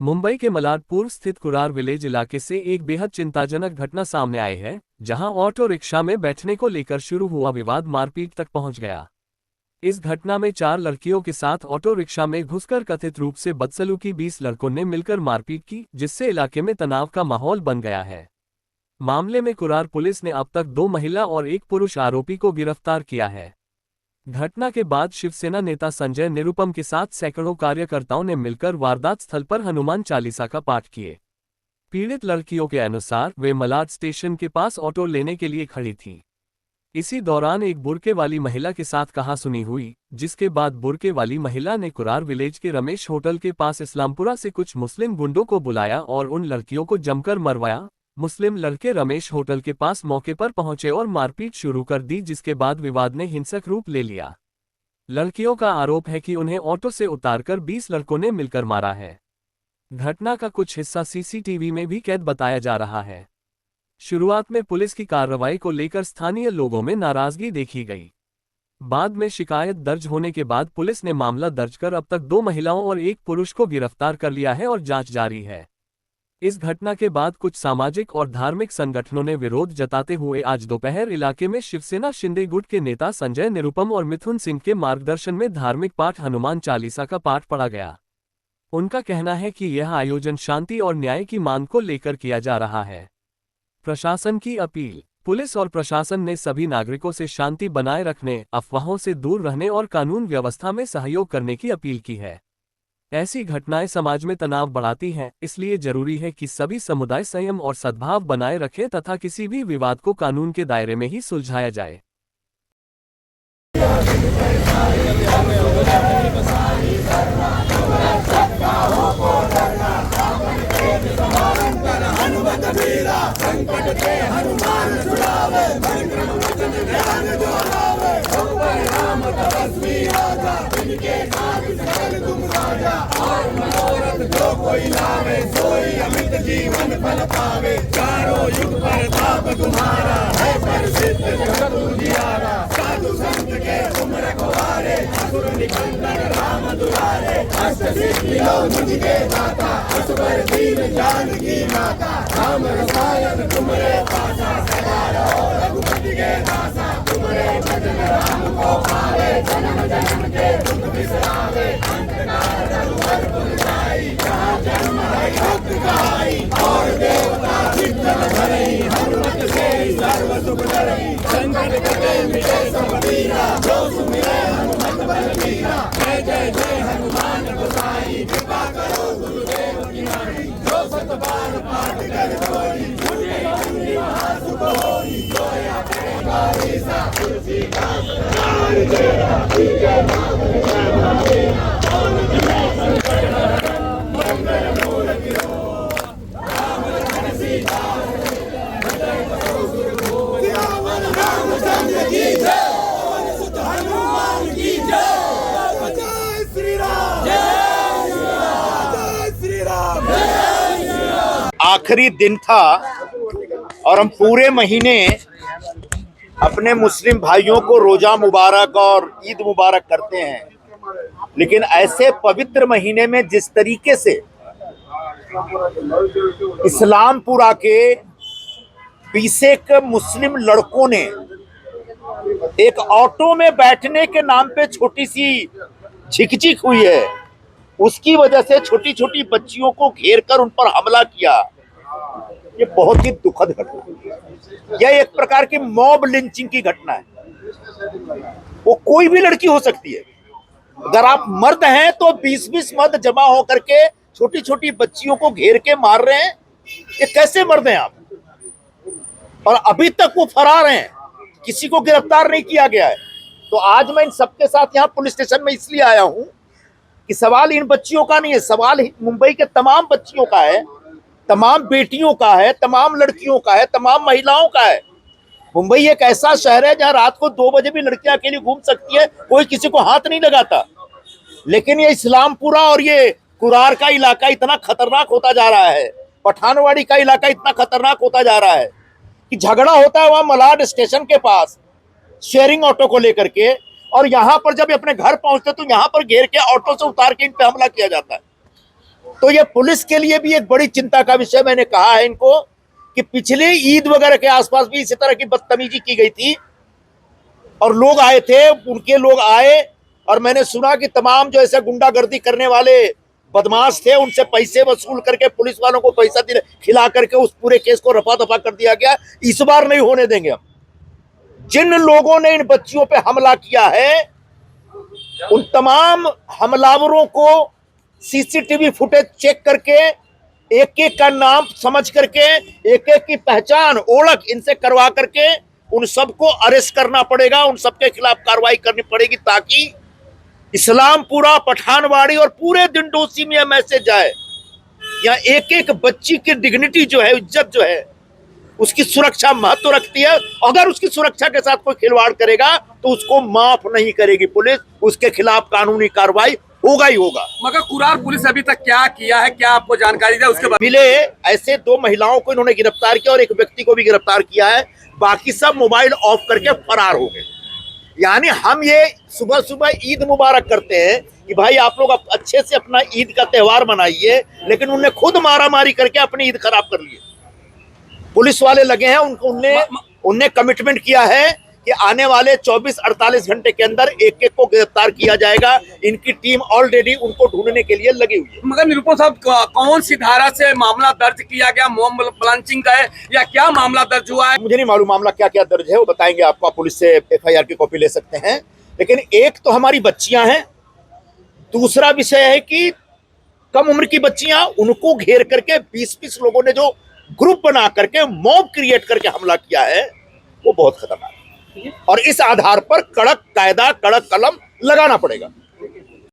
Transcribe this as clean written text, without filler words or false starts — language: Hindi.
मुंबई के मलाडपुर स्थित कुरार विलेज इलाके से एक बेहद चिंताजनक घटना सामने आई है, जहां ऑटो रिक्शा में बैठने को लेकर शुरू हुआ विवाद मारपीट तक पहुंच गया। इस घटना में 4 लड़कियों के साथ ऑटो रिक्शा में घुसकर कथित रूप से बदसलूकी 20 लड़कों ने मिलकर मारपीट की, जिससे इलाके में तनाव का माहौल बन गया है। मामले में कुरार पुलिस ने अब तक 2 महिला और 1 पुरुष आरोपी को गिरफ्तार किया है। घटना के बाद शिवसेना नेता संजय निरुपम के साथ सैकड़ों कार्यकर्ताओं ने मिलकर वारदात स्थल पर हनुमान चालीसा का पाठ किए। पीड़ित लड़कियों के अनुसार वे मलाड स्टेशन के पास ऑटो लेने के लिए खड़ी थीं। इसी दौरान एक बुर्के वाली महिला के साथ कहासुनी हुई, जिसके बाद बुर्के वाली महिला ने कुरार विलेज के रमेश होटल के पास इस्लामपुरा से कुछ मुस्लिम गुंडों को बुलाया और उन लड़कियों को जमकर मरवाया। मुस्लिम लड़के रमेश होटल के पास मौके पर पहुंचे और मारपीट शुरू कर दी, जिसके बाद विवाद ने हिंसक रूप ले लिया। लड़कियों का आरोप है कि उन्हें ऑटो से उतारकर 20 लड़कों ने मिलकर मारा है। घटना का कुछ हिस्सा सीसीटीवी में भी कैद बताया जा रहा है। शुरुआत में पुलिस की कार्रवाई को लेकर स्थानीय लोगों में नाराजगी देखी गई। बाद में शिकायत दर्ज होने के बाद पुलिस ने मामला दर्ज कर अब तक 2 महिलाओं और 1 पुरुष को गिरफ्तार कर लिया है और जांच जारी है। इस घटना के बाद कुछ सामाजिक और धार्मिक संगठनों ने विरोध जताते हुए आज दोपहर इलाके में शिवसेना शिंदे गुट के नेता संजय निरुपम और मिथुन सिंह के मार्गदर्शन में धार्मिक पाठ हनुमान चालीसा का पाठ पढ़ा गया। उनका कहना है कि यह आयोजन शांति और न्याय की मांग को लेकर किया जा रहा है। प्रशासन की अपील। पुलिस और प्रशासन ने सभी नागरिकों से शांति बनाए रखने, अफवाहों से दूर रहने और कानून व्यवस्था में सहयोग करने की अपील की है। ऐसी घटनाएं समाज में तनाव बढ़ाती हैं, इसलिए जरूरी है कि सभी समुदाय संयम और सद्भाव बनाए रखें तथा किसी भी विवाद को कानून के दायरे में ही सुलझाया जाए। कोई लावे सोई अमित जीवन फल पावे। चारों युग प्रताप तुम्हारा है प्रसिद्ध जगत उजियारा। साधु संत के तुम रखवारे, असुर निकंदन राम दुलारे। अष्ट सिद्धियों निधि के दाता, असवर दीन जानकी माता। राम रसायन तुमरे पासा, सदा रहो रघुपति के दासा। तुमरे भजन राम को पावे, जन्म जन्म के दुख बिसरावे। अंत काल रघुवर पुर जाई, जहाँ जन्म है भक्त कहाई। और देवता विठ्ठल धरई, हनुमत से सर्व सुख करई। संकट कटे मिटे सब पीरा, जो सुमिरै हनुमत बलबीरा। जय जय जय हनुमान गोसाई, कृपा करो गुरुदेव की नाई। जो सत बार पाठ कर कोई, छूटे बंदी महासुख होई। सोया करेगा ऐसा तुलसी दास, नाम तेरा जय नाम तेरा। और जय संकट हरण मंगल मूर्ति हो, राम लखन सीता रामचंद्र की जय, पवन सुत हनुमान की जय। जय श्री राम, जय श्री राम, जय श्री राम, जय श्री राम। आखिरी दिन था और हम पूरे महीने अपने मुस्लिम भाइयों को रोजा मुबारक और ईद मुबारक करते हैं, लेकिन ऐसे पवित्र महीने में जिस तरीके से इस्लामपुरा के 20 मुस्लिम लड़कों ने एक ऑटो में बैठने के नाम पे छोटी सी झिकझिक हुई है, उसकी वजह से छोटी छोटी बच्चियों को घेर कर उन पर हमला किया, ये बहुत ही दुखद घटना है। यह एक प्रकार की मॉब लिंचिंग की घटना है। वो कोई भी लड़की हो सकती है। अगर आप मर्द हैं तो 20-20 मर्द जमा होकर के छोटी छोटी बच्चियों को घेर के मार रहे हैं, ये कैसे मर्द हैं आप? और अभी तक वो फरार हैं, किसी को गिरफ्तार नहीं किया गया है। तो आज मैं इन सबके साथ यहाँ पुलिस स्टेशन में इसलिए आया हूँ कि सवाल इन बच्चियों का नहीं है, सवाल मुंबई के तमाम बच्चियों का है, तमाम बेटियों का है, तमाम लड़कियों का है, तमाम महिलाओं का है। मुंबई एक ऐसा शहर है जहां रात को 2 बजे भी लड़कियां अकेली घूम सकती है, कोई किसी को हाथ नहीं लगाता। लेकिन ये इस्लामपुरा और ये कुरार का इलाका इतना खतरनाक होता जा रहा है, पठानवाड़ी का इलाका इतना खतरनाक होता जा रहा है कि झगड़ा होता है वहां मलाड स्टेशन के पास शेयरिंग ऑटो को लेकर के, और यहाँ पर जब अपने घर पहुंचते तो यहाँ पर घेर के ऑटो से उतार के इन पे हमला किया जाता है। तो ये पुलिस के लिए भी एक बड़ी चिंता का विषय मैंने कहा है इनको कि पिछले ईद वगैरह के आसपास भी इसी तरह की बदतमीजी की गई थी और लोग आए थे, उनके लोग आए और मैंने सुना कि तमाम जो ऐसे गुंडागर्दी करने वाले बदमाश थे उनसे पैसे वसूल करके पुलिस वालों को पैसा खिला करके उस पूरे केस को रफा दफा कर दिया गया। इस बार नहीं होने देंगे हम। जिन लोगों ने इन बच्चियों पे हमला किया है उन तमाम हमलावरों को सीसीटीवी फुटेज चेक करके एक एक का नाम समझ करके एक एक की पहचान ओळख इनसे करवा करके उन सबको अरेस्ट करना पड़ेगा, उन सबके खिलाफ कार्रवाई करनी पड़ेगी ताकि इस्लामपुरा, पठानवाड़ी और पूरे दिंडोसी में यह मैसेज जाए। यहाँ एक एक बच्ची की डिग्निटी जो है, इज्जत जो है, उसकी सुरक्षा महत्व रखती है। अगर उसकी सुरक्षा के साथ कोई खिलवाड़ करेगा तो उसको माफ नहीं करेगी पुलिस, उसके खिलाफ कानूनी कार्रवाई होगा ही होगा। मगर कुरार पुलिस अभी तक क्या किया है, क्या आपको जानकारी है उसके बारे में? मिले ऐसे 2 महिलाओं को इन्होंने गिरफ्तार किया और एक व्यक्ति को भी गिरफ्तार किया है, बाकी सब मोबाइल ऑफ करके फरार हो गए। यानी हम ये सुबह सुबह ईद मुबारक करते हैं कि भाई आप लोग अच्छे से अपना ईद का त्योहार मनाइए, लेकिन उनने खुद मारामारी करके अपनी ईद खराब कर ली। पुलिस वाले लगे हैं, उनने कमिटमेंट किया है कि आने वाले 24-48 घंटे के अंदर एक एक को गिरफ्तार किया जाएगा। इनकी टीम ऑलरेडी उनको ढूंढने के लिए लगी हुई है। मगर निरूपम साहब, कौन सी धारा से मामला दर्ज किया गया? मॉब ब्लांचिंग का है या क्या मामला दर्ज हुआ है? मुझे नहीं मालूम मामला क्या क्या दर्ज है, वो बताएंगे आपको। आप पुलिस से FIR की कॉपी ले सकते हैं। लेकिन एक तो हमारी बच्चियां हैं, दूसरा विषय है कि कम उम्र की बच्चियां, उनको घेर करके 20-20 लोगों ने जो ग्रुप बना करके मॉब क्रिएट करके हमला किया है वो बहुत खतरनाक है और इस आधार पर कड़क कायदा, कड़क कलम लगाना पड़ेगा।